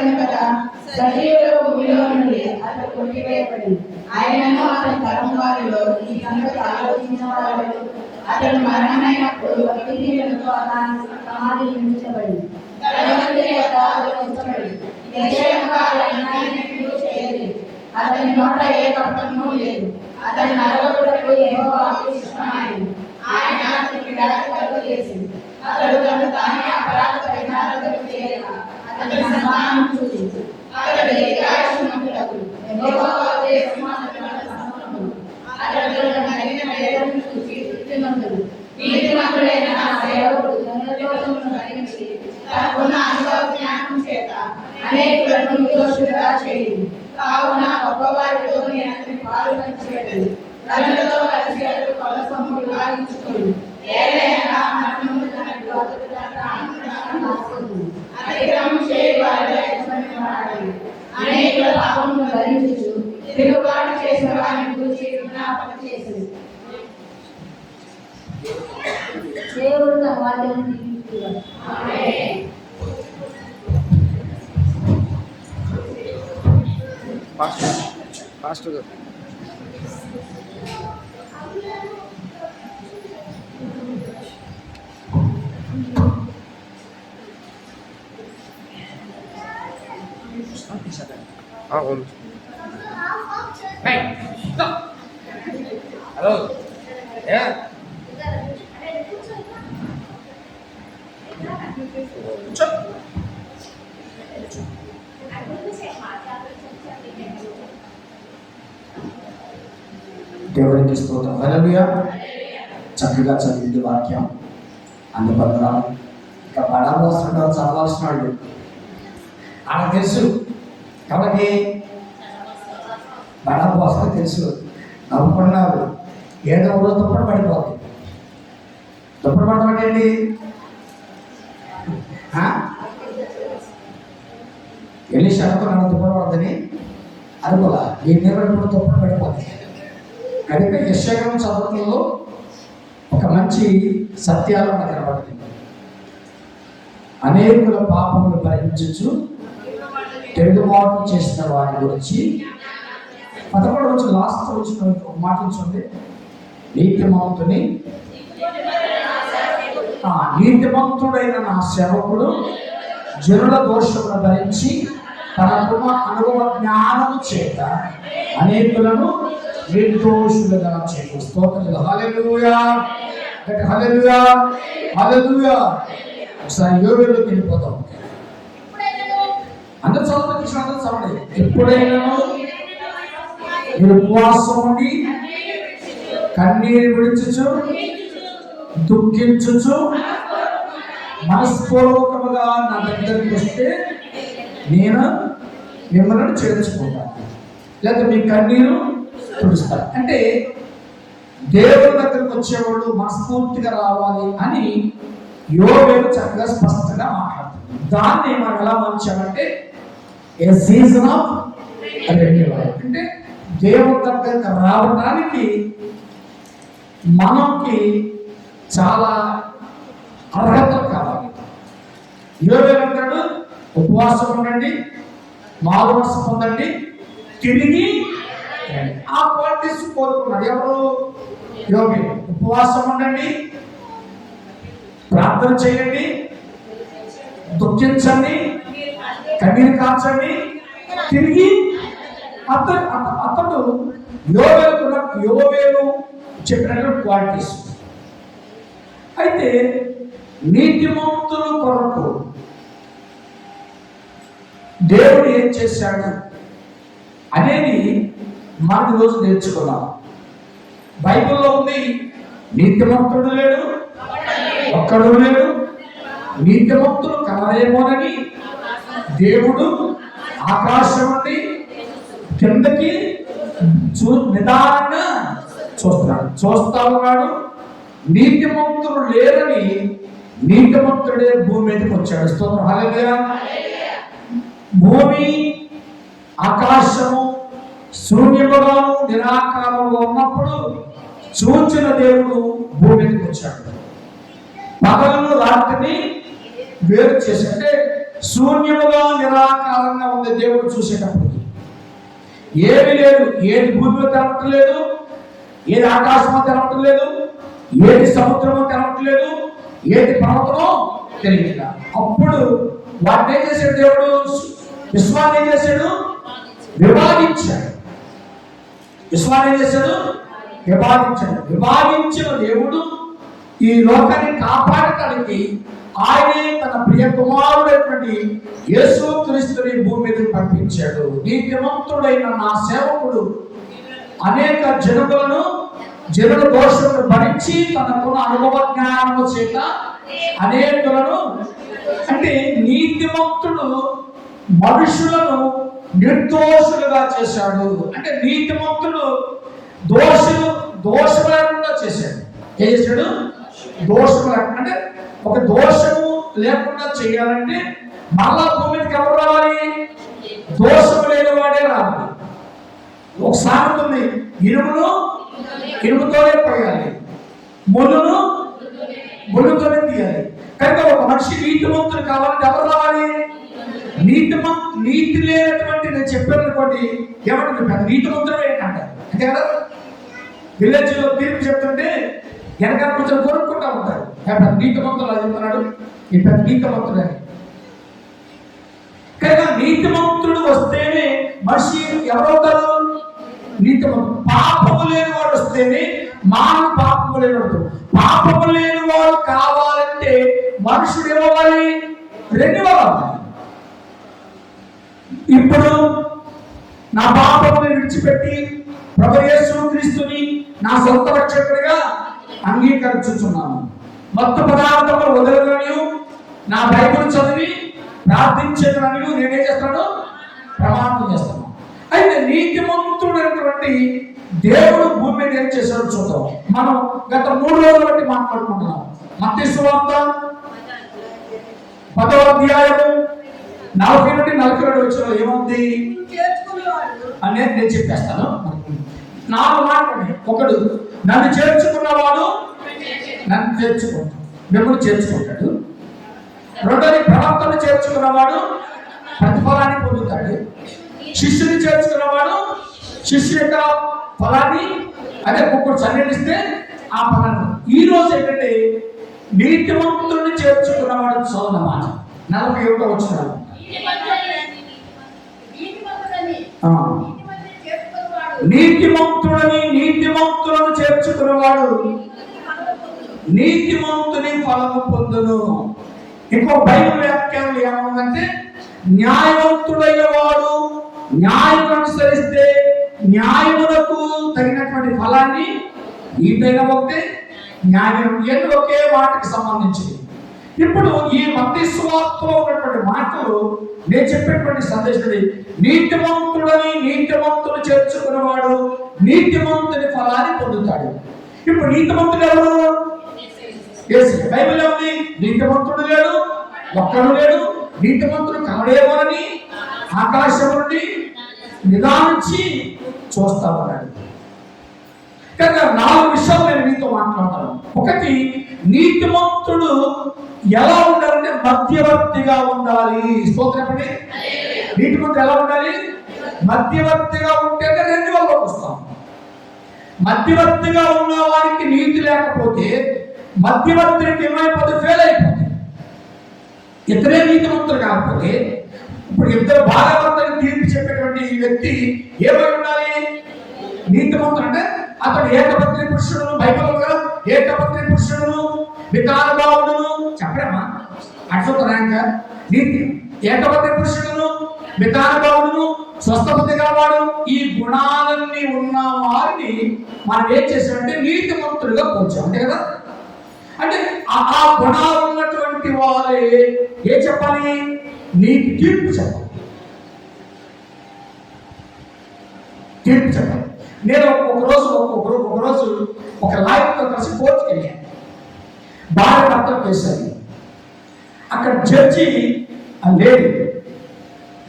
చేశాను కదా, సజీవుల భూమిలో నుండి అతడు కొట్టివేయబడి ఆయనను అతని తరం వారిలో ఈ సంగతి ఆలోచించిన వారు అతడు మరణమైనప్పుడు భక్తిహీనులతో అతని సమాధి నిర్మించబడి అతని నోట ఏ కపటము లేదు. అతని నరకులకు యెహోవాకు ఇష్టమైనది. ఆయన అతనికి కలుగు చేసింది. అతడు తను తానే అపరాధ పరిహారం చేయక అతని సన్మానం చూసి అతడు దీర్ఘాయుష్మంతుడగు. యెహోవా ఉద్దేశము అతని సమూలము. అతడు తన తగిన వేదనను చూసి తృప్తిమంతుడు. నీతిమంతుడైన నా సేవకుడు ధనదోషమును భరించి తనకున్న అనుభవ జ్ఞానం చేత అనేకులను నిర్దోషులుగా చేయింది. కావున గొప్పవారితో నేను అతని పాలు పంచిపెట్టదు. ధనులతో కలిసి అతడు కొల సొమ్ములుగా ఇచ్చుకోడు. ఏదైనా మరణము తనకు అతిక్రమం చేయవాడు అనేకుల పాపమును భరించుచు తిరుగుబాటు చేసిన వారిని గురించి విజ్ఞాపన చేసింది. దేవుడు తన వాక్యాన్ని దీవించుగాక. ఆమేన్. పాస్టర్ గారు హలో దేవునికి స్తోత్రం. హల్లెలూయా. చక్కగా చదివింది వాక్యం. అందుబంధనం ఇక పడవలసిన చదవాల్సిన వాళ్ళు ఆమె తెలుసు కాబట్టి పడవలసిన తెలుసు. నవ్వుకున్నారు. ఏదో రోజు దుప్పటి పడిపోతుంది. దుప్పటి పడడం ఏంటి? వెళ్ళి షరతులను దుప్పటి పడుతుంది అనుకోలే. ఈ నిలబడి దుప్పటి పడిపోతుంది. కనుక యెషయా చదువులో ఒక మంచి సత్యాలు మనకు కనబడుతుంది. అనేకుల పాపములు భరించు తిరుగుబాటు చేసిన వారి గురించి 11 రోజు లాస్ట్ వచ్చిన ఒక మాట చూడండి. నీతిమంతుడైన నా సేవకుడు జనుల దోషమును భరించి తనకున్న అనుభవ జ్ఞానము చేత అనేకులను నిర్దోషులుగా చేయు. స్తోత్రం. హల్లెలూయా. హల్లెలూయా. హల్లెలూయా. ఒకసారి యోబులోకి వెళ్ళిపోతాం. అందరూ చదవండి. ఎప్పుడైనా మీరు ఉపవాసం ఉండి కన్నీరు విడుచుచు దుఃఖించుచు మనస్పూర్వకముగా నా దగ్గరికి వస్తే నేను మిమ్మల్ని చేర్చుకుంటాను, లేదా మీ కన్నీరు తుడుస్తాను. అంటే దేవుడి దగ్గరకు వచ్చేవాళ్ళు మనస్ఫూర్తిగా రావాలి అని యోబు చక్కగా స్పష్టంగా మాట్లాడుతుంది. దాన్ని మనం ఎలా మార్చామంటే ఏ సీజన్ ఆఫ్ రెన్యూవల్. అంటే దేవుడి దగ్గరకు రావడానికి మనకి చాలా అర్హతలు కావాలి. యోబు ఏమంటాడు? ఉపవాసం ఉండండి, మారుమనసు పొందండి, తిరిగి ఆ క్వాలిటీస్ కోరుకున్నాడు. ఎవరు? యోబు. ఉపవాసం ఉండండి, ప్రార్థన చేయండి, దుఃఖించండి, కన్నీరు కాల్చండి, తిరిగి అతడు యోబేలు చెప్పినటువంటి క్వాలిటీస్. అయితే నీతిమంతుల కొరకు దేవుడు ఏం చేశాడు అనేది మనం ఈరోజు నేర్చుకున్నాం. బైబిల్లో ఉంది, నీతిమంతుడు లేడు, ఒక్కడు లేడు, నీతిమంతులు కలరేమోనని దేవుడు ఆకాశం నుండి కిందకి నిదానంగా చూస్తా ఉన్నాడు. నీతిమంతులు లేరని నీతిమంతుడే భూమి మీదకి వచ్చాడు. స్తోత్రం. హల్లెలూయా. భూమి ఆకాశము శూన్యముగాను నిరాకారంలో ఉన్నప్పుడు చూచిన దేవుడు భూమి మీదకి వచ్చాడు. పగలను రాత్రిని వేరు చేసి, అంటే శూన్యముగా నిరాకారంగా ఉంది దేవుడు చూసేటప్పుడు. ఏమీ లేదు, ఏది భూమిలో తెలవట్లేదు, ఏది ఆకాశమో తెలవట్లేదు, ఏది సముద్రమో తెలవట్లేదు, ఏది పర్వతమో తెలియదు. అప్పుడు వాటిని ఏం చేశాడు దేవుడు? విశ్వాన్ని ఏం చేశాడు? విభాగించాడు. విశ్వాన్ని ఏం చేశాడు? విభాగించాడు. విభాగించిన దేవుడు ఈ లోకాన్ని కాపాడటానికి ఆయనే తన ప్రియ కుమారుడైనటువంటి యేసుక్రీస్తుని భూమి మీద పంపించాడు. నీతిమంతుడైన నా సేవకుడు అనేక జనుల దోషులను భరించి తనకున్న అనుభవ జ్ఞానము చేత అనేకులను, అంటే నీతిమంతుడు మనుషులను నిర్దోషులుగా చేశాడు. అంటే నీతిమంతుడు దోషము లేకుండా చేశాడు. ఏం చేశాడు? దోషము లేకుండా, అంటే ఒక దోషము లేకుండా చేయాలంటే మళ్ళా భూమికి ఎవరు రావాలి? దోషము లేని వాడే రావాలి. ఒక సామెత ఉంది, ఇనుముతోనే పోయాలి, ముళ్ళుతోనే తీయాలి. కనుక ఒక మనిషి నీతిమంతుడు కావాలంటే ఎవరు రావాలి? నీతి లేనటువంటి, నేను చెప్పాను అనుకోండి, ఏమంటుంది? పెద్ద నీతిమంతుడు ఏంటంటారు అంతే కదా. విలేజ్ లో తీర్పు చెప్తుంటే వెనకాల కొంచెం కొనుక్కుంటా ఉంటారు, పెద్ద నీతిమంతుడు అది చెప్తున్నాడు, ఈ పెద్ద నీతిమంతుడు అని. కనుక నీతిమంతుడు వస్తేనే మనిషి ఎవరవుతారు? నీతిమంతుడు. పాపము లేని వాడు వస్తేనే మానవ పాపము లేనివాడు. పాపము లేని వాడు కావాలంటే మనుషుడు ఏమవ్వాలి? రెన్యువల్ అవ్వాలి. ఇప్పుడు నా పాపముని విడిచిపెట్టి ప్రభు యేసుక్రీస్తుని నా సొంత రక్షకుడిగా అంగీకరించుచున్నాను. మత్తు పదార్థములు వదలననియు నా బైబిల్ చదివి ప్రార్థించేదననియు నేనేం చేస్తాను? ప్రమాణం చేస్తాను. అయితే నీతిమంతుడైనటువంటి దేవుడు భూమి మీద ఏం చేశాడో చూద్దాం. మనం గత 3 రోజుల బట్టి మాట్లాడుకుంటున్నాం. మత్తయి సువార్త 10వ అధ్యాయము 40 నుండి 42 వచనాలు ఏముంది అనేది నేను చెప్పేస్తాను. 4 మాటలు. ఒకడు నన్ను చేర్చుకున్నవాడు నన్ను చేర్చుకుంటాడు, మిమ్మల్ని చేర్చుకుంటాడు. రెండోది ప్రవక్తను చేర్చుకున్నవాడు ప్రతిఫలాన్ని పొందుతాడు. శిష్యుని చేర్చుకున్నవాడు శిష్యు యొక్క ఫలాన్ని, అదే ఒక్కడు సన్నిధిస్తే ఆ ఫలాన్ని. ఈ రోజు ఏంటంటే నీతిమంతుడిని చేర్చుకున్నవాడు చదువున్నమాట 41వ వచనం. నీతిమంతులను చేర్చుకున్నవాడు నీతిమంతుని ఫలము పొందును. ఇంకో బైబిల్ వ్యాఖ్యానం ఏమవుతుందంటే న్యాయవంతుడైన వాడు న్యాయం అనుసరిస్తే న్యాయములకు తగినటువంటి ఫలాన్ని, నీతైన ఒకటే న్యాయం ఒకే వాటికి సంబంధించింది. ఇప్పుడు ఈ మత్తయి సువార్తలో ఉన్నటువంటి మాటలు నేను చెప్పేటువంటి సందేశం, నీతిమంతుడు చేర్చుకున్నవాడు నీతిమంతుని ఫలాన్ని పొందుతాడు. ఇప్పుడు నీతిమంతుడు ఎవరు? యేసయ్య. బైబిల్ ఉంది, నీతిమంతుడు లేడు, ఒక్కడు లేడు. నీతిమంతుడు కనడేమోనని ఆకాశం నుండి నిదానించి చూస్తా ఉన్నాడు. కనుక 4 విషయాలు నేను మీతో మాట్లాడతాను. ఒకటి, నీతిమంతుడు ఎలా ఉండాలంటే మధ్యవర్తిగా ఉండాలి. స్తోత్రపడి. నీతిమంతుడు ఎలా ఉండాలి? మధ్యవర్తిగా ఉంటే రెన్యువల్లోకి వస్తాం. మధ్యవర్తిగా ఉన్న వారికి నీతి లేకపోతే మధ్యవర్తికి ఏమైపోతే ఫెయిల్ అయిపోతుంది. ఇతరే నీతిమంతుడు కాకపోతే, ఇప్పుడు ఇద్దరు భార్యాభర్తలకు తీర్పు చెప్పేటువంటి ఈ వ్యక్తి ఏమై ఉండాలి? నీతిమంతుడు అంటే అతడు ఏకపత్ని పురుషుడును, బైబిల్గా ఏకపత్ని పురుషుడును, వికారభావుడును చెప్పడమా అట్లుంటాక నీతి ఏకపత్ని పురుషుడును, వికారభావుడును, స్వస్థపతి గలవాడు, ఈ గుణాలన్నీ ఉన్న వారిని మనం ఏం చేసామంటే నీతిమంతుడిగా పోల్చాం. అంతే కదా. అంటే ఆ గుణాలు ఉన్నటువంటి వారే ఏం చెప్పాలి? నీకు తీర్పు చెప్పాలి. తీర్పు చెప్పాలి. నేను ఒకరోజు ఒక లాయర్తో కలిసి కోర్టుకి వెళ్ళాను. భార్య భర్తలు చేశాను. అక్కడ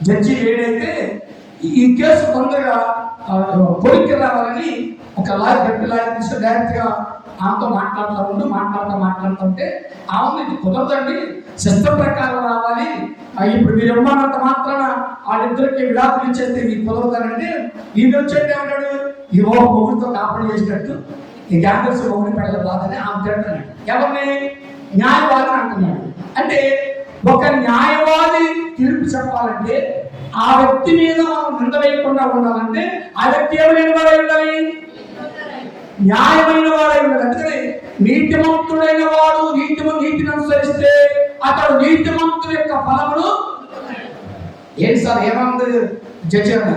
జడ్జి లేడైతే ఈ కేసు తొందరగా కొలిక్కి రావాలని ఒక లాయర్ తీసుకుని డైరెక్ట్గా ఆమెతో మాట్లాడుతుంటే అవును ఇది కుదరదండి, సిస్టమ్ ప్రకారం రావాలి, ఇప్పుడు మీరు ఇవ్వమన్నంత మాత్రాన వాళ్ళిద్దరికి విడాకులు ఇచ్చేస్తే ఇది కుదరదనంటే ఈయన వచ్చేట్టు ఏమన్నాడు, ఈ మొగుడితో కాపాడు చేసినట్టు ఈ గ్యాంగర్స్ మొగుడిని పెళ్ళ బాధని ఆమె తింటున్నాడు. ఎవరిని? న్యాయవాది అంటున్నాడు. అంటే ఒక న్యాయవాది తీర్పు చెప్పాలంటే ఆ వ్యక్తి మీద మనం నింద వేయకుండా ఉండాలంటే ఆ వ్యక్తి ఏమైనా వాడై ఉండాలి, న్యాయమైన వాడై ఉండాలి. అందుకని నీతిమంతుడైన వాడు నీతిని అనుసరిస్తే అతడు నీతిమంతుడి యొక్క ఫలములు. ఏంటి సార్ ఏమంది జడ్జి అన్న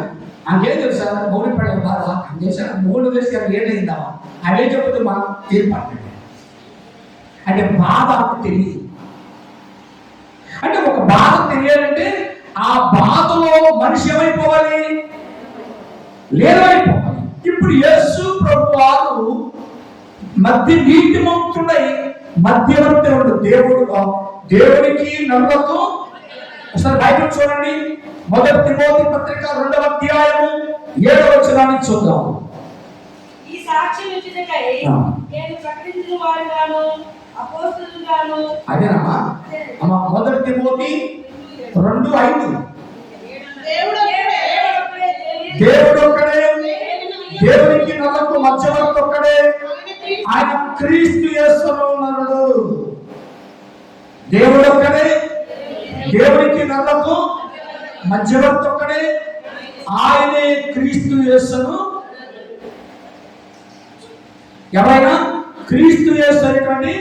అంకేం తెలుసు సార్ మూడు పెళ్ళ బాధ చేశారు, మూడు వేసి ఏదైందామా అవే చెబుతూ మనం తీర్పు అంటే బాధ తెలియదు. అంటే ఒక బాధ తెలియాలంటే ఆ బాధలో మనిషి ఏమైపోవాలి, లేదైపోవాలి. ఇప్పుడు యేసు ప్రభువారు నీతిమంతుడై మధ్యవర్తి ఉండు దేవునికి నరులకు. ఒకసారి బైబిల్ చూడండి, 1 తిమోతి పత్రిక 2వ అధ్యాయము 7వ వచనాన్ని చూద్దాం. ఈ సాక్ష్యం ఇచ్చుటకై నేను ప్రకటించిన వారుగాను అపోస్తలుగాను. అదేనమ్మా అమ్మ 1 తిమోతి 2:5. దేవుడు ఒక్కడే, దేవునికి నరులకు మధ్యవర్తి ఒక్కడే, ఆయన క్రీస్తు యేసులో ఉన్నాడు. దేవుడు ఒక్కడే, దేవునికి నరులకు మధ్యవర్తి ఒక్కడే, ఆయనే క్రీస్తు యేసును. ఎవరైనా క్రీస్తు యేసు అనేటువంటి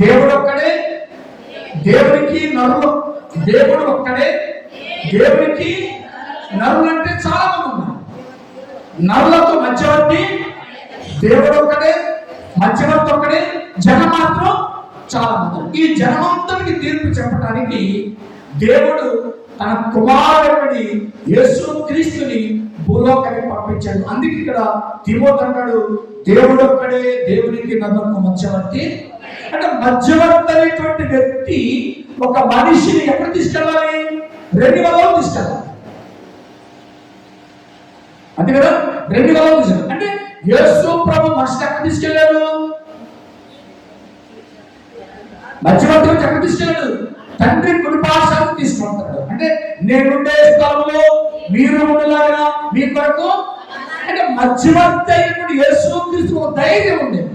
దేవుడు ఒక్కడే, దేవునికి నరులు, దేవుడు ఒక్కడే, దేవునికి నరులు అంటే చాలా మంది ఉన్నారు. నరులకు మధ్యవర్తి దేవుడు ఒక్కడే, మధ్యవర్తి ఒక్కడే, జనం మాత్రం చాలా మంది. ఈ జనమంతటికి తీర్పు చెప్పడానికి దేవుడు తన కుమారుడిని యేసు క్రీస్తుని భూలోకానికి పంపించాడు. అందుకే ఇక్కడ తిమోతి అంటాడు దేవుడు ఒక్కడే, దేవునికి నరులకు మధ్యవర్తి. అంటే మధ్యవర్తి అనేటువంటి వ్యక్తి ఒక మనిషిని ఎక్కడ తీసుకెళ్ళాలి, 2 వలలో తీసుకెళ్ళాలి. అంతే కదా, 2 వలలో తీసుకెళ్ళాలి. అంటే యేసు ప్రభు మనిషిని ఎక్కడ తీసుకెళ్ళాడు, మధ్యవర్తి ఎక్కడ తీసుకెళ్ళాడు, తండ్రి కుడిపార్శ్వానికి తీసుకుంటాడు. అంటే నేనుండే స్థలంలో మీరు ఉండేలాగా మీ కొరకు. అంటే మధ్యవర్తి అయినటువంటి యేసు క్రీస్తు ఒక ధైర్యం ఉండేది.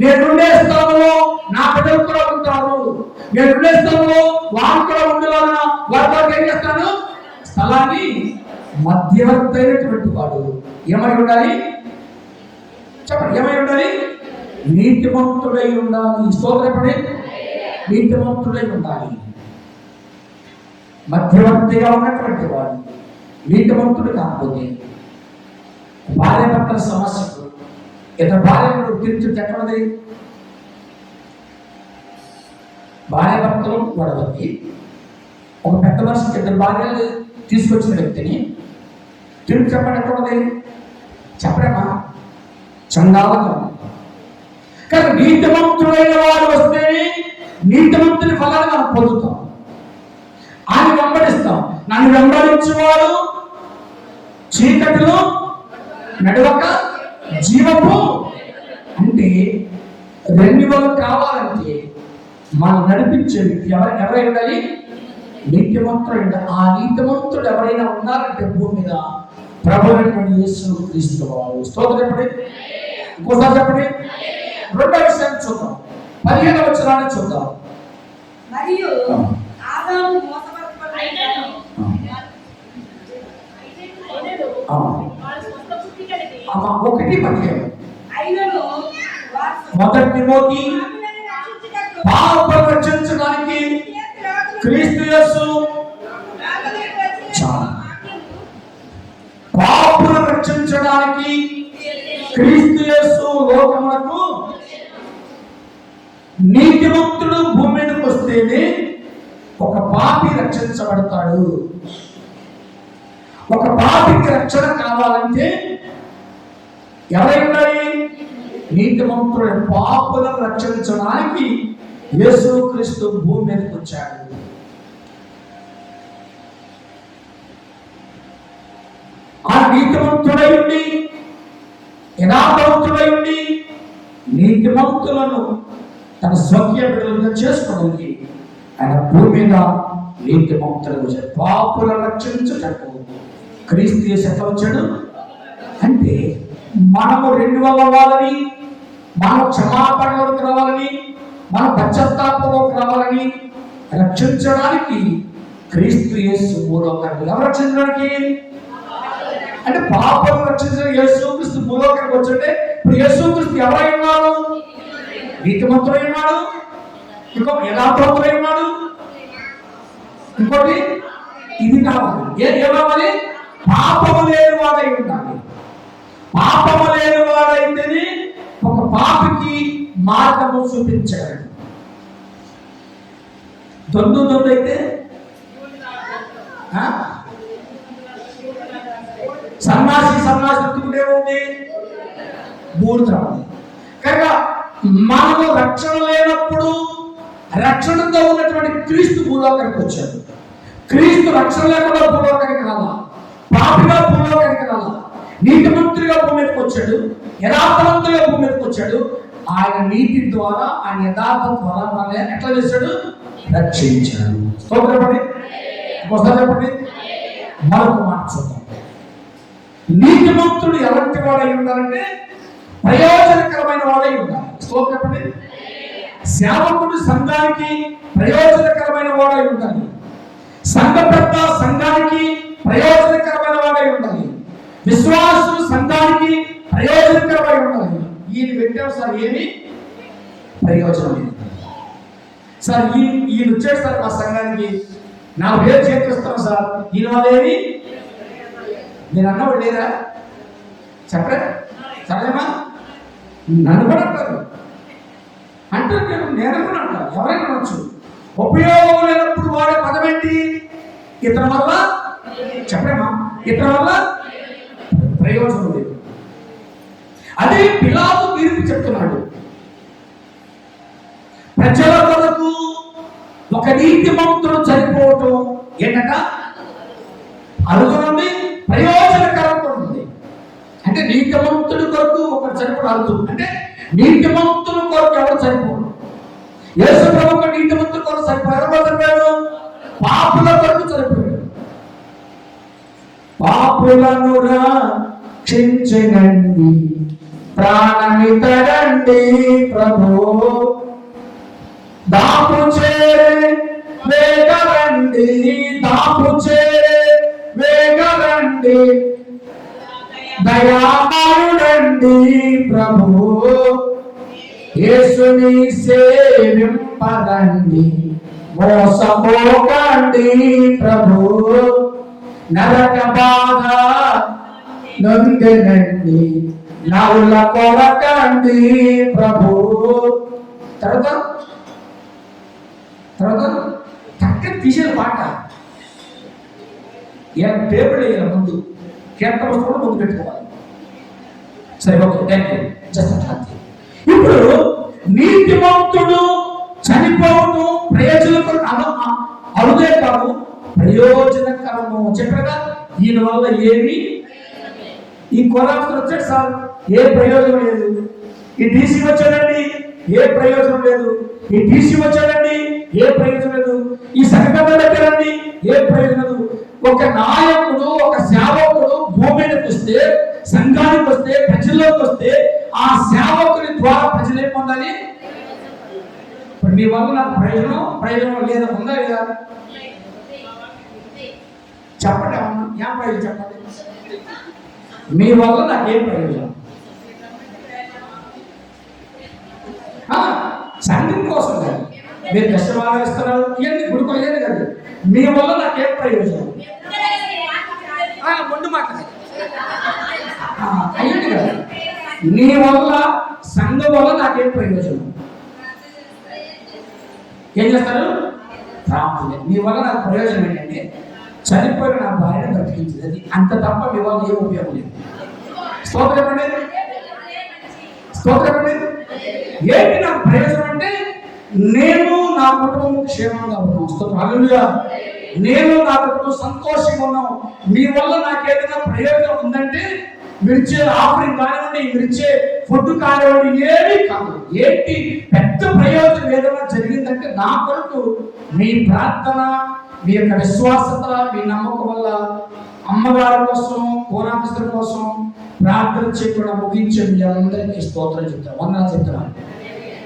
నేనుండే స్థలంలో నా బిడ్డలు కూడా ఉంటారు, నేనుండే స్థలంలో వారు కూడా ఉండేలాగా వారి ఏం చేస్తాను స్థలాన్ని. మధ్యవర్తి అయినటువంటి వాడు ఏమై ఉండాలి చెప్పండి, ఏమై ఉండాలి, నీతిమంతుడై ఉండాలి. స్తోత్రపడి నీతిమంతుడై ఉండాలి. మధ్యవర్తిగా ఉన్నటువంటి వాడు నీతిమంతుడు కాకపోతే భార్య భర్తల సమస్యకు ఇతర భార్యను తీర్చుట ఎక్కడది, భార్య భర్తలు గొడవకి ఒక పెద్ద మనిషికి 2 భార్యలు తీసుకొచ్చిన వ్యక్తిని తీర్పు చెప్పడం ఎక్కడది, చెప్పడమా చండాలకం. కానీ నీతిమంతుడైన వాడు వస్తే నీతిమంతుని ఫలాన్ని మనం పొందుతాం, ఆయన వెంబడిస్తాం. నన్ను వెంబడించేవాడు చీకటిలో నడవక జీవపు. అంటే 2 కావాలంటే మనం నడిపించే వ్యక్తి ఎవరై ఉండాలి, నీతిమంతుడు ఉండాలి. ఆ నీతిమంతుడు ఎవరైనా ఉన్నారంటే భూమి మీద ప్రభువైనటువంటి యేసు క్రీస్తు వారు. స్తోత్రం చెప్పండి, ఇంకోసారి చెప్పండి. 2వ విషయాన్ని చూద్దాం, 15వ వచనాన్ని చూద్దాం. మరియు ఆదాము మోసపరచబడినను అమ్మ 1:15. అయినను 1 తిమోతి పాపం రక్షించడానికి క్రీస్తు యేసు పాపులను రక్షించడానికి క్రీస్తు యేసు లోకమునకు. నీతిమంతుడు భూమి మీదకి వస్తేనే ఒక పాపి రక్షించబడతాడు. ఒక పాపికి రక్షణ కావాలంటే ఎవరైనాయి, నీతిమంతుడు. పాపులను రక్షించడానికి యేసు క్రీస్తు భూమి మీదకి వచ్చాడు. ఆ నీతిమంతుడై ఉండి యథార్థవంతుడై ఉండి నీతిమంతులను తన స్వకీయ బిడ్డలుగా చేసుకోవడానికి ఆయన భూమి మీద నీతిమంతులకు వచ్చాడు. పాపులను రక్షించుటకు క్రీస్తు యేసు ఎట్లా వచ్చాడు అంటే మనము రెన్యువల్ అవ్వాలని, మన క్షమాపణలోకి రావాలని, మన పశ్చాత్తాపంలోకి రావాలని, రక్షించడానికి క్రీస్తు యేసు భూలోకానికి. ఎవరు రక్షించడానికి అంటే పాపను రక్షించడానికి యేసుక్రీస్తు భూలోకానికి వచ్చంటే ఇప్పుడు యేసుక్రీస్తు ఎవరై ఉన్నాడు? నీతిమంతుడై ఉన్నాడు, ఇంకో యథార్థవంతుడై ఉన్నాడు, ఇంకోటి ఇది కావాలి. ఏమవ్వాలి? పాపము లేని వాడై ఉండాలి. పాపము లేని వాడైతేనే ఒక పాపికి మార్గము చూపించగలడు. దొందు అయితే సన్నాసి ఎత్తుకుంటే ఉంది బూడుతుంది. కనుక మనము రక్షణ లేనప్పుడు రక్షణతో ఉన్నటువంటి క్రీస్తు భూలోకానికి వచ్చాడు. క్రీస్తు రక్షణ లేకుండా భూలోకానికి రాలా, పాపిగా భూలోకానికి రాలా, నీతిమంతుడిగా భూమి మీదకి వచ్చాడు, యథార్థవంతుడిగా భూమి మీదకి వచ్చాడు. ఆయన నీతి ద్వారా, ఆయన యథార్థ ద్వారా మనల్ని ఎట్లా చేశాడు? రక్షించాడు. స్తోత్రపడి ఒకసారి చెప్పండి. మరొక మాట చూద్దాం. నీతిమంతుడు ఎలాంటి వాడై ఉండాలంటే ప్రయోజనకరమైన వాడై ఉండాలి. స్తోత్రపడి. సేవకుడు సంఘానికి ప్రయోజనకరమైన వాడై ఉండాలి. సంఘ పెద్ద సంఘానికి ప్రయోజనకరమైన వాడై ఉండాలి. విశ్వాసులు సంఘానికి ప్రయోజనకరమై ఉండాలి. ఈయన పెట్టాం సార్, ఏమి ప్రయోజనం లేదు సార్. ఈయన వచ్చాడు సార్ మా సంఘానికి, 4000 చేతిస్తాను సార్, ఈయన వల్ల ఏమి నేను అన్నవాడు లేరా? చెప్పరా? సరేమా? నన్ను కూడా అంటారు అంటే నేను కూడా అంటాను, ఎవరైనా అనొచ్చు. ఉపయోగం లేనప్పుడు వాడే పదం ఏంటి? ఇతని వల్ల చెప్పరేమా? ఇతని వల్ల ప్రయోజనం లేదు. అదే పిలాతు తీర్పు చెప్తున్నాడు. ప్రజల కొరకు ఒక నీతిమంతుడు చనిపోవటం ఏంటంట? అరుగునుంది, ప్రయోజనకరంగా ఉంది. అంటే నీతిమంతుడి కొరకు ఒకరు చనిపోవడం అరుదు. అంటే నీతిమంతుల కొరకు ఎవరు చనిపోడు? యేసు ప్రభువు నీతిమంతుల కొరకు చనిపోయారు. ఎవరు చనిపోయాడు? పాపుల కొరకు చనిపోయాడు. పాపులను రక్షించనండి, ప్రాణమితరండి ప్రభు, దాపు చేరే వేగరండి, దాపు చేరే వేగరండి, దయామయుడండి ప్రభు, యేసుని సేవింపరండి, మోసపోకండి ప్రభు, నరక బాధ నొందెనండి, నవుల కొరకండి ప్రభు. తర్వాత చక్కగా తీసేది పాట. పేపర్ వేయాలి ముందు, కీర్తన పుస్తకం ముందు పెట్టుకోవాలి. సరే, ఓకే, థ్యాంక్ యూ. జస్ట్ అంతే. ఇప్పుడు నీతిమంతుడు చనిపోవడం ప్రయోజనకరం అరుదే కాదు, ప్రయోజనకరము. చెప్పారా? ఈయన వల్ల ఏమి, ఈ కొరాఫ్టర్ వచ్చాడు సార్, ఏ ప్రయోజనం లేదు. ఈ డీసీ వచ్చాడండి, ఏ ప్రయోజనం లేదు. ఈ డీసీ వచ్చాడండి, ఏ ప్రయోజనం లేదు. ఈ సంఘటన దగ్గరండి, ఏ ప్రయోజనం లేదు. ఒక నాయకుడు, ఒక సేవకుడు భూమి మీదకి వస్తే, సంఘానికి వస్తే, ప్రజల్లోకి వస్తే, ఆ సేవకుని ద్వారా ప్రజలు ఏం పొందాలి? ఇప్పుడు మీ వల్ల నాకు ప్రయోజనం లేదా? ఉందా లేదా? చెప్పండి, ఏమన్నా ఏం ప్రయోజనం చెప్పండి. మీ వల్ల నాకేం ప్రయోజనం? సంఘం కోసం కాదు, మీరు దశమాలు ఇస్తున్నారు, ఇవన్నీ గుడికొయ్యేది కాదు. మీ వల్ల నాకేం ప్రయోజనం? ముందు మాట్లాడాలి అయ్యింది కదా. నీ వల్ల, సంఘం వల్ల నాకేం ప్రయోజనం? ఏం చేస్తారు? ప్రార్థన. మీ వల్ల నాకు ప్రయోజనం ఏంటంటే చనిపోయిన నా భార్యను బ్రతికించింది, అది అంత తప్ప మీ వల్ల ఏం ఉపయోగం లేదు. స్తోత్రం అనేది ఏంటి నాకు ప్రయోజనం అంటే నేను నా కుటుంబం క్షేమంగా ఉన్నాం. స్తోత్రం. హల్లెలూయా. నేను నా కుటుంబం సంతోషంగా ఉన్నాం. మీ వల్ల నాకు ఏదైనా ప్రయోజనం ఉందంటే మీరిచ్చే ఆఫరింగ్ కానివ్వండి, మీరిచ్చే ఫుడ్ కానివ్వండి, ఏమీ కాదు. ఏంటి పెద్ద ప్రయోజనం ఏదైనా జరిగిందంటే నా కొరకు మీ ప్రార్థన, మీ యొక్క విశ్వాసత, మీ నమ్మకం వల్ల అమ్మగారి కోసం, కోనాఫీసర్ కోసం ప్రార్థన చేయకుండా ముగించే మీ అందరికీ స్తోత్రం చెప్తాను, వందనాలు చెప్తున్నాను.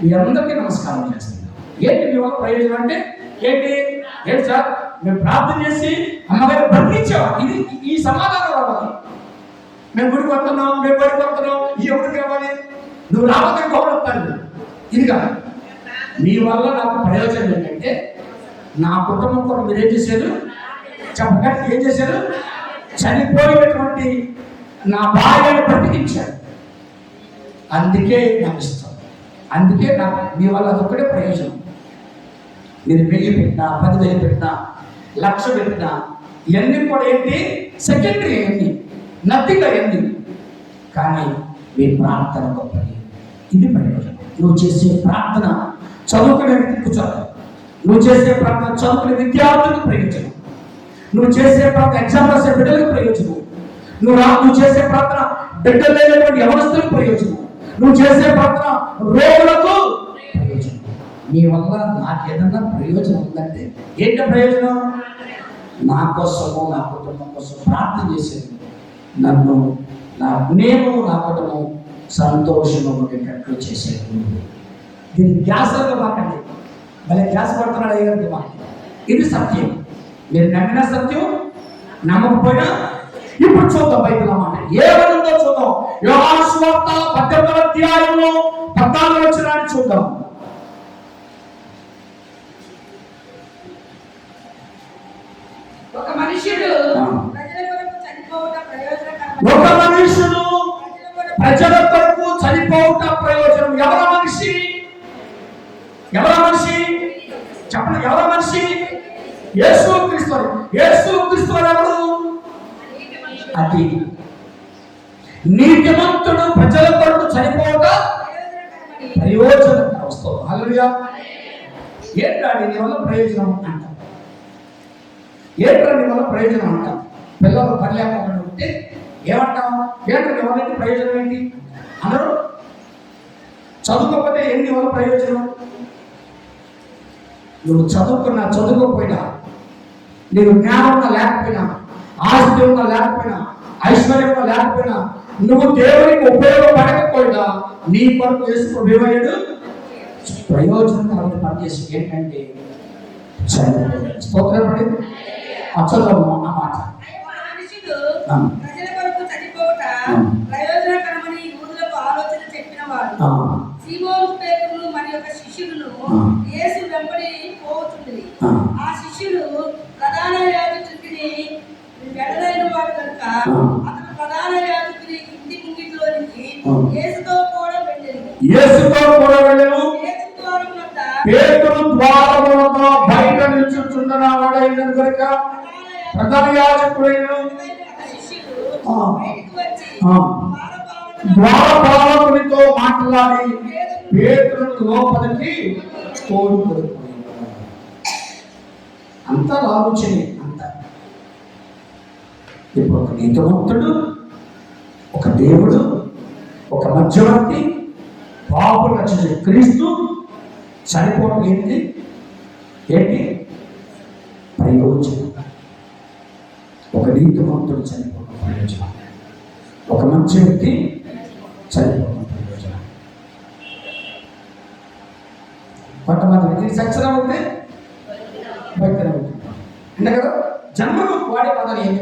మీ అందరికీ నమస్కారం చేస్తున్నాను. ఏంటి మీ వల్ల ప్రయోజనం అంటే ఏంటి సార్? మేము ప్రార్థన చేసి అమ్మగారు బ్రతికించాం. ఇది ఈ సమాధానం రావాలి. మేము గుడికి వస్తున్నాం, మేము బడికి వస్తున్నాం, ఈ ఎవరికి రావాలి? నువ్వు రావద్దని కోరుతాను. ఇది కాదు. మీ వల్ల నాకు ప్రయోజనం ఏంటంటే నా కుటుంబం కొరకు మీరు ఏం చేశారు చెప్పగలిగి ఏం చేశారు? చనిపోయినటువంటి నా భార్యను బ్రతికించారు. అందుకే నాకు ఇష్టం. అందుకే నాకు మీ వల్ల అదొక్కటే ప్రయోజనం. మీరు 1000 పెట్టినా, 10,000 పెట్టినా, 1,00,000 పెట్టినా ఇవన్నీ కూడా ఏంటి? సెకండరీ అయింది, నథింగ్ అయింది. కానీ మీ ప్రార్థన గొప్పది. ఇది ప్రయోజనం. నువ్వు చేసే ప్రార్థన చదువుకునే వ్యక్తికి చదువు, నువ్వు చేసే ప్రార్థన చదువుకునే విద్యార్థులకు ప్రయోజనం, నువ్వు చేసే ప్రార్థన ఎగ్జామ్ రాసే బిడ్డలకు ప్రయోజనం, నువ్వు చేసే ప్రార్థన బిడ్డలు లేనటువంటి యవనస్తులకు ప్రయోజనం, నువ్వు చేసే ప్రార్థన రోగులకు ప్రయోజనం. మీ వల్ల నాకు ఏదన్నా ప్రయోజనం ఉందంటే ఏంటి ప్రయోజనం? నా కోసము, నా కుటుంబం కోసం ప్రార్థన చేసేది నన్ను, నేను, నా కుటుంబం సంతోషంగా ఉండేటట్లు చేసేది. దీన్ని గ్యాస్గా మాకండి, మళ్ళీ గ్యాస్ పడుతున్నాడు అయ్యేది మాట. ఇది సత్యం. మీరు నమ్మిన సత్యం, నమ్మకపోయినా ఇప్పుడు చూద్దాం బైబిల్ అన్నమాట ఏమనుందో చూద్దాం. యోహాను సువార్త 18వ అధ్యాయంలో 14వ వచనాన్ని చూద్దాం. ఒక మనుషుడు ప్రజల కొరకు చనిపోవుట ప్రయోజనం. ఎవరి మనిషి? ఎవరి మనిషి చెప్పండి. ఎవరి మనిషి? యేసుక్రీస్తు. యేసుక్రీస్తు ఎవరు? అది నీతిమంతుడు ప్రజల కొరకు చనిపోవుట ప్రయోజనం వస్తుంది. హల్లెలూయా. ఏంటండి నీ వల్ల ప్రయోజనం అంట? ఏంటంటే నీ వల్ల ప్రయోజనం అంట? పిల్లలు పర్యాపరణ ఉంటే ఏమంటాం? ఏంటంటే ఎవరైతే ప్రయోజనం ఏంటి అందరూ? చదువుకోకపోతే ఏంటి వల్ల ప్రయోజనం? నువ్వు చదువుకున్నా చదువుకోకపోయినా, నీకు జ్ఞానం ఉన్నా లేకపోయినా, ఆస్తి ఉన్నా లేకపోయినా, ఐశ్వర్యం ఉన్నా లేకపోయినా, నువ్వు దేవునికి ఉపయోగపడకపోయినా నీ కొరకు వేసుకుని ఏమయ్యాడు? ప్రయోజనం కాబట్టి పనిచేసి ఏంటంటే స్తోత్రపడి అచ్చలము అన్నమాట. ప్రజల కొరకు చనిపోవుట ప్రయోజనకరమని యూదులకు ఆలోచన చెప్పిన వాడు సీమోను పేతురు మరి యొక్క శిష్యులను యేసు వెంబడి పోవుచుండెను. ఆ శిష్యులు ప్రధాన యాజకుడిని వెడలైన వాడు కనుక అతను ప్రధాన యాజకుడి ఇంటి ముంగిటిలోనికి యేసుతో కూడా వెళ్ళెను. పేతురు ద్వారము వద్ద బయట నిల్చుచుండన వాడైన కనుక ప్రధాన యాజకుడైన ద్వారపాలకునితో మాట్లాడి పేతురును లోపలికి తోడుకొని అంతా ఆలోచనే అంత. ఇప్పుడు ఒక నీతిమంతుడు, ఒక దేవుడు, ఒక మధ్యవర్తి, పాపులు రక్షించే క్రీస్తు చనిపోవడం ఏంటి? ప్రయోజనం. ఒక నీతిమంతుడు చనిపోవడం ప్రయోజనం, ఒక మంచి వ్యక్తి చనిపోవడం ప్రయోజనం. కొంతమంది వ్యక్తి సత్సరం ఉంటే బయటనే ఉంటుంది అంటే కదా. జన్మను వాడే పదాలు ఏమి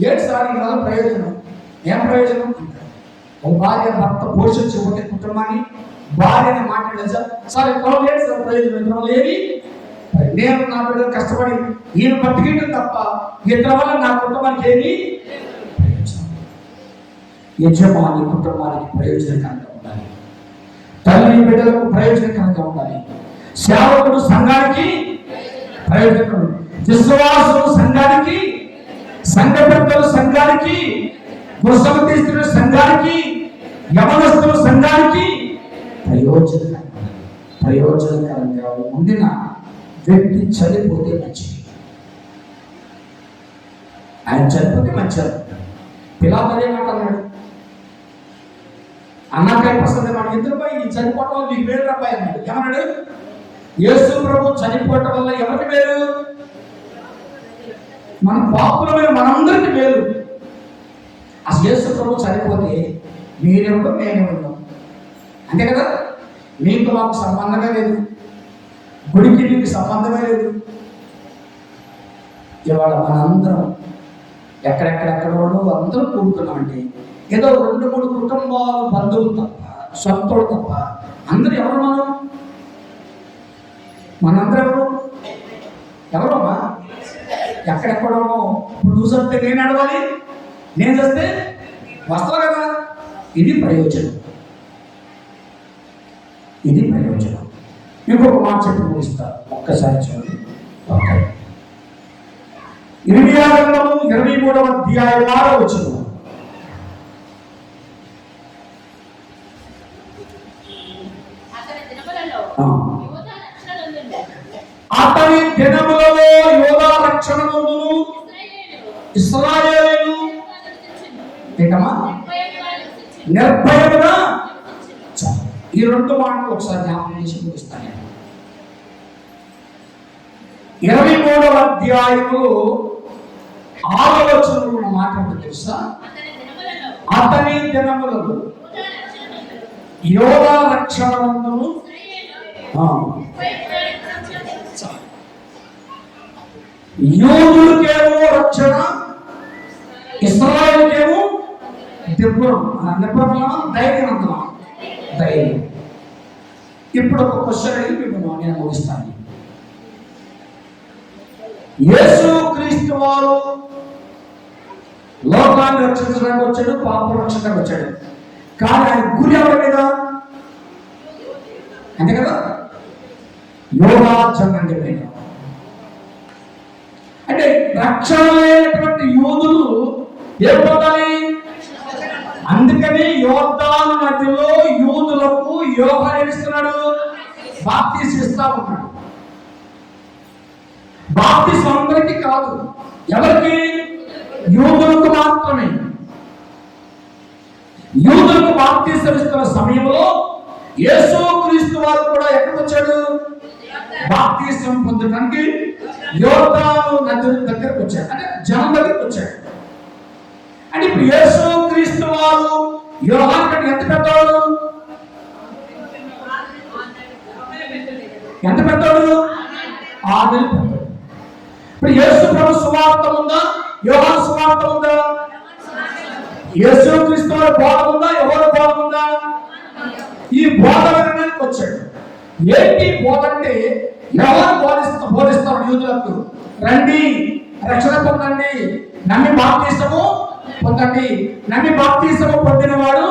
ఏంటి సార్ ఈ వల్ల ప్రయోజనం? ఏం ప్రయోజనం? ఒక భార్య భర్త పోషించకపోతే కుటుంబాన్ని, భార్యని మాట్లాడలేదు సార్ ఇక్కడ లేదు సార్ ప్రయోజనం ఏమి? నేను నా బిడ్డలు కష్టపడి ఈయన బతికేయడం తప్ప ఇతర వల్ల నా కుటుంబానికి ఏమి ప్రయోజనం? యజమాని కుటుంబానికి ప్రయోజనకరంగా ఉండాలి, తల్లి బిడ్డలకు ప్రయోజనకరంగా ఉండాలి, సేవకుడు సంఘానికి ప్రయోజనకరం, విశ్వాసులు సంఘానికి, సంఘ పెద్దలు సంఘానికి, గురుసమితి స్త్రీలు సంఘానికి, యవనస్తులు సంఘానికి ప్రయోజనకరంగా ఉండిన వ్యక్తి చనిపోతే మంచిది. ఆయన చనిపోతే మంచిది. పిలాతు అదే మాట అన్నాడు. అన్నకాయ ప్రసంగం మన ఇద్దరుపై ఈ చనిపోవటం వల్ల నీకు మేలు రాబాయి అన్నాడు. ఏమన్నాడు? యేసు ప్రభు చనిపోవటం వల్ల ఎవరికి మేలు? మన పాపులమైన మనందరికి మేలు. అసలు యేసు ప్రభు చనిపోతే మీరెవరో మేమెవరో, అంతే కదా. మీకు మాకు సంబంధమే లేదు, గుడికి మీకు సంబంధమే లేదు. ఇవాళ మనందరం ఎక్కడెక్కడెక్కడో అందరూ కూడుకున్నామంటే ఏదో 2-3 కుటుంబాలు, బంధువులు తప్ప, సొంతోడు తప్ప అందరూ ఎవరు? మనందరూ ఎవరమ్మా? ఎక్కడెక్కడో. ఇప్పుడు నువ్వు చస్తే నేను నడవాలి, నేను చేస్తే వస్తావు కదా. ఇది ప్రయోజనం, ఇది ప్రయోజనం. ఇంకొక మాట చెప్పి ముగిస్తా, ఒక్కసారి చూడండి. ఓకే, 23వ అధ్యాయం 6వ వచనం. అతని దినములలో యోధా రక్షణ నొందును, ఇశ్రాయేలు నిర్భయముగా. ఈ 2 మాటలు ఒకసారి జ్ఞాపకం చేసి ముగిస్తాను. 23వ అధ్యాయములో 6వ వచనంలో ఉన్న మాట ఏంటో తెలుసా? అతని దినములలో యోధా రక్షణ నొందును. యోధులకేమో రక్షణ, ఇశ్రాయేలుకేమో ధైర్యవంతమా? ధైర్యం. ఇప్పుడు ఒక క్వశ్చన్ అడిగి మీకు నేను ముగిస్తాను. యేసు క్రీస్తు వారు లోకాన్ని రక్షించడానికి వచ్చాడు, పాపం రక్షించడానికి వచ్చాడు. కానీ ఆయన గురి ఎవరి మీద? అంతే కదా, యోధా జనాంగం మీద. అంటే రక్షణ లేనటువంటి యోధులు ఏర్పడాలి. అందుకని యోర్దాను నదిలో యూదులకు యోహాను ఇస్తున్నాడు, బాప్తిసం ఇస్తా ఉన్నాడు. బాప్తిసం అందరికీ కాదు, ఎవరికి? యూదులకు మాత్రమే. యూదులకు బాప్తిసం ఇస్తున్న సమయంలో యేసు క్రీస్తు వారు కూడా ఎక్కడికి వచ్చాడు? బాప్తిసం పొందడానికి యోర్దాను నది దగ్గరకు వచ్చాడు, అంటే జనం దగ్గరకు వచ్చాడు. అంటే ఇప్పుడు యేసు క్రీస్తు వారు యోహాను కంటే ఎంత పెద్దవాడు? ఎంత పెద్దవాడు? 6 నెలలు పెద్దవాడు. ఇప్పుడు యేసు ప్రభు సువార్త ఉందా, యోహాను సువార్త ఉందా? యేసు క్రీస్తు వారి బోధ ఉందా, యోహాను బోధ ఉందా? ఈ బోధ వినడానికి వచ్చాడు. ఏంటి బోధ అంటే? యోహాను బోధిస్తాడు యూదులకు, రండి రక్షణ పొందండి, నమ్మి బాప్తిసము పొందండి, నమ్మి బాప్తిసము పొందిన వాడు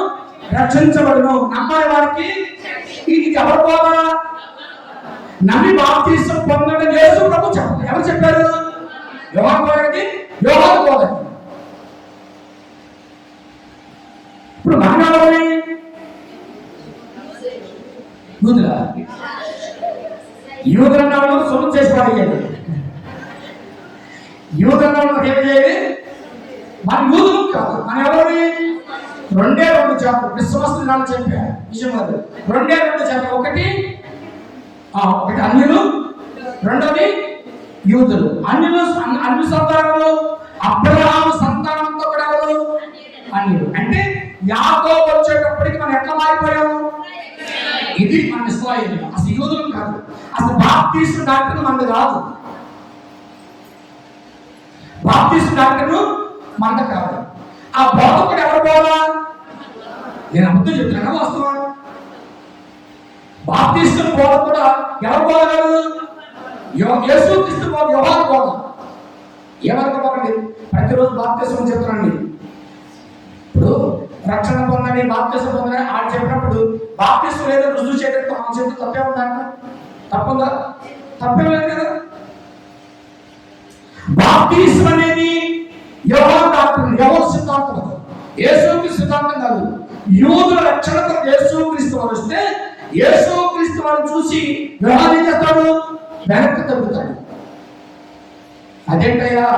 రక్షించబడును, నమ్మని వారికి. ఇది ఎవరు బోధ? నమ్మి బాప్తిసం పొందండి యేసు ప్రభు చెప్పారు. ఎవరు చెప్పారు? యోహాను బోధకి, యోహాను బోధకి. ఇప్పుడు మనం ఎవరి? యూదులా? యూదులన్నాడు సొమ్ము చేసి పాడేయాలి, యూదులన్నాడు ఏమి చేయాలి? మన యూదులు కాదు, మన ఎవరి? 2 జాతులు. క్రిస్మస్ నాడు చెప్పా విషయం కాదు. 2 జాతులు, ఒకటి అన్యులు, రెండోది యూదులు. అన్య సంతానములు, అబ్రహాము సంతానంతో కూడా ఎవరు? అన్యులు. అంటే యాకోబు వచ్చేటప్పటికి మనం ఎట్లా మారిపోయాము? ఇది మన ఇశ్రాయేలు, అసలు యూదులు కాదు. అసలు బాప్తిసం డాక్టర్ మనది కాదు, బాప్తిసం డాక్టర్ మనది కాదు. ఆ బోధకుడు ఎవరు బోధ? నేను అబద్ధం చెప్తున్నా, వాస్తవా? బాప్తిసం బోధ కూడా ఎవరు బోధ కాదు? యేసు క్రీస్తు బోధ, యోహాను బోధ. ఏమనుకోకండి, ప్రతిరోజు బాప్తిసం చెప్తున్నాండి. ఇప్పుడు రక్షణ పొందని, బాప్తిసం పొందని ఆడు చెప్పినప్పుడు బాప్తిసం లేదో రుజువు చేయడంతో మనం చెప్తే తప్పే ఉందంట? తప్పుందా? తప్పే లేదు కదా. బాప్తిసం అనేది యోహాను డాక్టర్, ఎవరు సిద్ధాంతం? యేసుకి సిద్ధాంతం కాదు. యూదుల రక్షణ కొరకు యేసుక్రీస్తు వారు వస్తే యేసుక్రీస్తు వారిని చూసి యోహాను ఏం చేస్తాడు? వెనక్కి తగ్గుతాడు. అదేంటయ్యా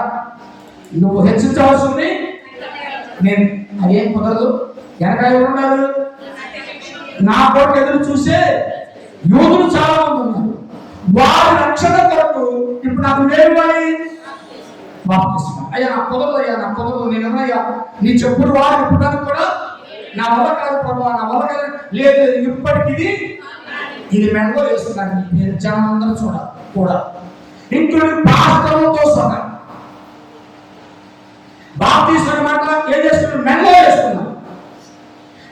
నువ్వు హెచ్చించవలసింది నేను అదేం కుదరదు. వెనక ఎవరున్నారు? నా కొరకు ఎదురు చూసే యూదులు చాలా మంది ఉన్నారు. వారి రక్షణ కొరకు ఇప్పుడు నాకు నేర్వాలి బాప్తిస్మం. అయ్యా నాకు కుదరదు, అయ్యా నాకు కుదరదు, నేనయ్యా నీ చెప్పుడు వారు ఇప్పటికి కూడా నా వల్ల కాదు ప్రభావ, నా వల్ల కాదు. లేదు, ఇప్పటికి ఇది మెడలో వేస్తున్నాను. మీరు జనం అందరూ కూడా ఇంక్లూడింగ్ పాస్టర్లతో సహా బాప్తిస్మం మాట ఏం చేస్తున్నాడు? మెడలో వేస్తున్నాను.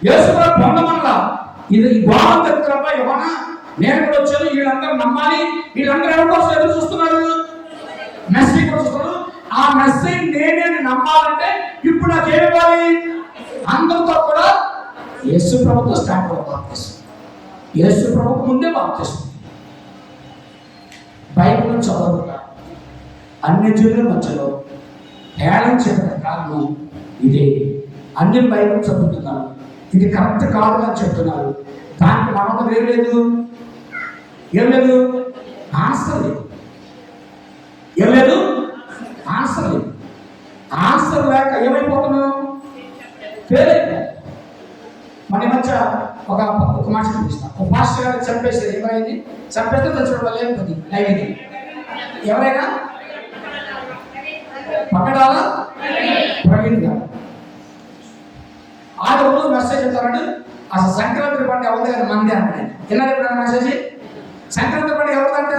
యేసుప్రభు పొందమల్లా ఇది గోళం చెప్తారబ్బా యోనా, నేను కూడా వచ్చాను, వీళ్ళందరూ నమ్మాలి. వీళ్ళందరూ ఎవరి కోసం ఎదురు చూస్తున్నారు? మెసేజ్ కోసం చూస్తున్నారు. ఆ మెసేజ్ నేనే నమ్మాలంటే ఇప్పుడు నాకు ఏమివ్వాలి? అందరితో కూడా యేసు ప్రభుతో స్టార్ట్ బాప్తిస్మం. యేసు ప్రభుకు ముందే బాప్తిస్మం. బైబిల్ చదవకుండా అన్ని జనుల మధ్యలో హేళన చేయడం కారణం ఇదే. అన్ని బైబిల్ చదువుతున్నారు, ఇది కరెక్ట్ కాదు అని చెప్తున్నారు. దానికి మనం ఏం లేదు, ఏం లేదు, ఆన్సర్ లేదు. ఏం లేదు, ఆన్సర్ లేదు. ఆన్సర్ లేక ఏమైపోతున్నాం? ఫెయిల్ అయిపోయాం. మన మధ్య ఒక మాట చూపిస్తాం. ఒక మాస్టర్ గారు చంపేసారు. ఏమైంది? చంపేస్తే తెచ్చడం వల్ల ఏమిటి? అయింది. ఎవరైనా పక్కడాల ప్రవీణ్ గారు ఆ రోజు మెసేజ్ చెప్తారంటే అసలు సంక్రాంతి పండుగ ఎవరి దగ్గర మంది అంటే విన్నారు ఎప్పుడైనా మెసేజ్? సంక్రాంతి పండుగ ఎవరిదంట?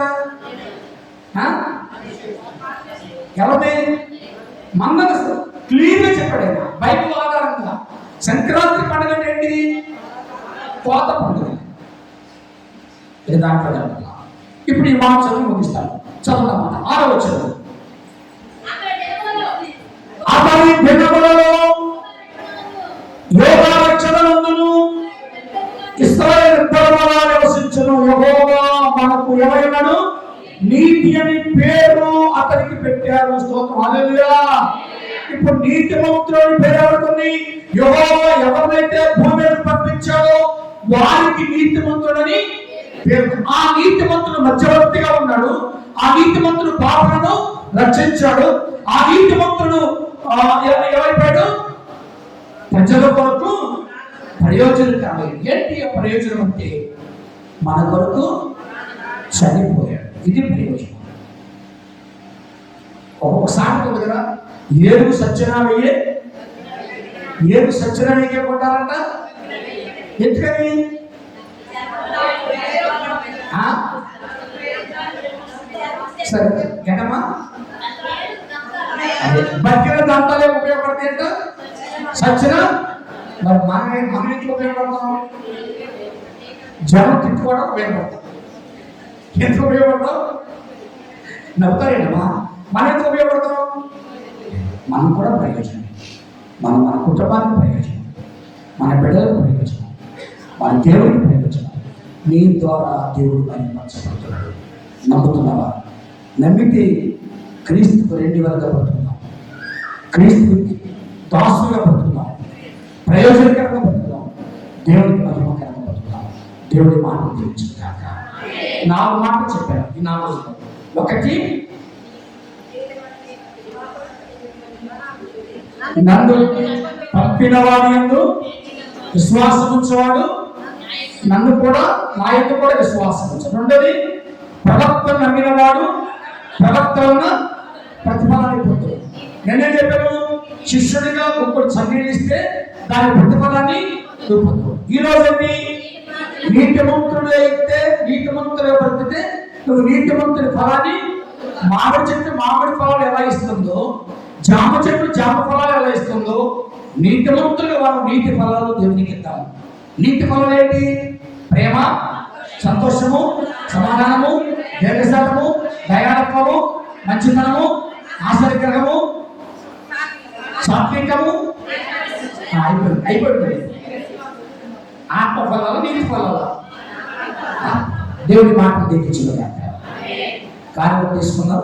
ఎవరిది? మందన. క్లియర్గా చెప్పాడు ఆయన బైబిల్ ఆధారంగా. సంక్రాంతి పండుగ అంటే ఏంటి? కోత పండుగ. ఇది దాంట్లో జరుగుతున్నా. ఇప్పుడు ఈ మాట చదువు ముగిస్తాను. చదువుతామాట 6వ వచనం. అతని దినములలో యోగా రక్షణనందును ఇశ్రాయేలు పరమలా నివసించును. యెహోవా మనకు ఎవరైనాడు? నీతి అని పేరు అతనికి పెట్టారు. స్తోత్రం, హల్లెలూయా. ఇప్పుడు నీతిమంతుడు పేరు ఎవరికి? యెహోవా ఎవరినైతే భూమి మీద పంపించాడో వారికి నీతిమంతుడని పేరు. ఆ నీతిమంతుడు మధ్యవర్తిగా ఉన్నాడు. ఆ నీతిమంతుడు పాపలను రక్షించాడు. ఆ నీతిమంతుడు ఎవరైపోయాడు? ప్రజల కొరకు ప్రయోజనం కావాలి. ఏంటి ఆ ప్రయోజనం అంటే మన కొరకు చనిపోయాడు. ఇది ప్రయోజనం. ఒక్కొక్కసారి ఉంది కదా, ఏడు సత్యనా వెయ్యే, ఏడు సత్యనా వెయ్యే కొట్టారంట. ఎందుకని? సరే ఎడమా బతికిన దంతాలే ఉపయోగపడతాయంట. సచ్చిన మరి మనం ఎందుకు ఉపయోగపడతాం? జనం తిట్టుకోవడం ఉపయోగపడతాం. ఎందుకు ఉపయోగపడతాం? నవ్వుతారేంటమ్మా. మనం ఎందుకు ఉపయోగపడతాం? మనం కూడా ప్రయోజనం. మన కుటుంబానికి ప్రయోజనం, మన బిడ్డలకు ప్రయోజనం, మన దేవుడికి ప్రయోజనం. నీ ద్వారా దేవుడు మహిమపరచబడుతున్నాడు. నమ్ముతున్నావా? నమ్మితే క్రీస్తుకు 2 విధాలుగా పడుతున్నాం. క్రీస్తుకి దాసులుగా పడుతున్నాం, ప్రయోజనకరంగా పడుతున్నాం, దేవుడికి మహిమకరంగా పడుతున్నాం. దేవుడి మాటలు తెలుసుకున్నాక 4 మాటలు చెప్పాను ఈ 4 రోజులు. 1, నన్ను పంపిన వాడి యందు విశ్వాసం ఉంచేవాడు నన్ను కూడా నా యందు కూడా విశ్వాసం ఉంచాడు. 2, ప్రవక్తను నమ్మిన వాడు ప్రవక్త వలన ప్రతిఫలాన్ని పొందుతాడు. నేనేం చెప్పాను? శిష్యుడిగా ఒక్కడు చదివిస్తే దాని ప్రతిఫలాన్ని నువ్వు పొందుతావు. ఈ రోజు నీతిమంతుడు అయితే నీతిమంతుడు బ్రతికితే నువ్వు నీతిమంతుడి ఫలాన్ని, మామిడి చెట్టు మామిడి ఫలాలు ఎలా ఇస్తుందో, జామ చెట్టు జామ ఫలాలు ఎలా ఇస్తుందో, నీతిమంతులు వాళ్ళు నీతి ఫలాలు దేవునికి ఇద్దాము. నీతి ఫలం ఏంటి? ప్రేమ, సంతోషము, సమాధానము, దీర్ఘశాంతము, దయాళత్వము, మంచితనము, ఆశ్చర్యకరము, సాత్వికము. అయిపోయింది. ఆత్మ ఫలాలు, నీతి ఫలాలు. దేవుడి మాటలు దీపించుకున్నాక కార్యం తీసుకున్నాం.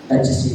దయచేసి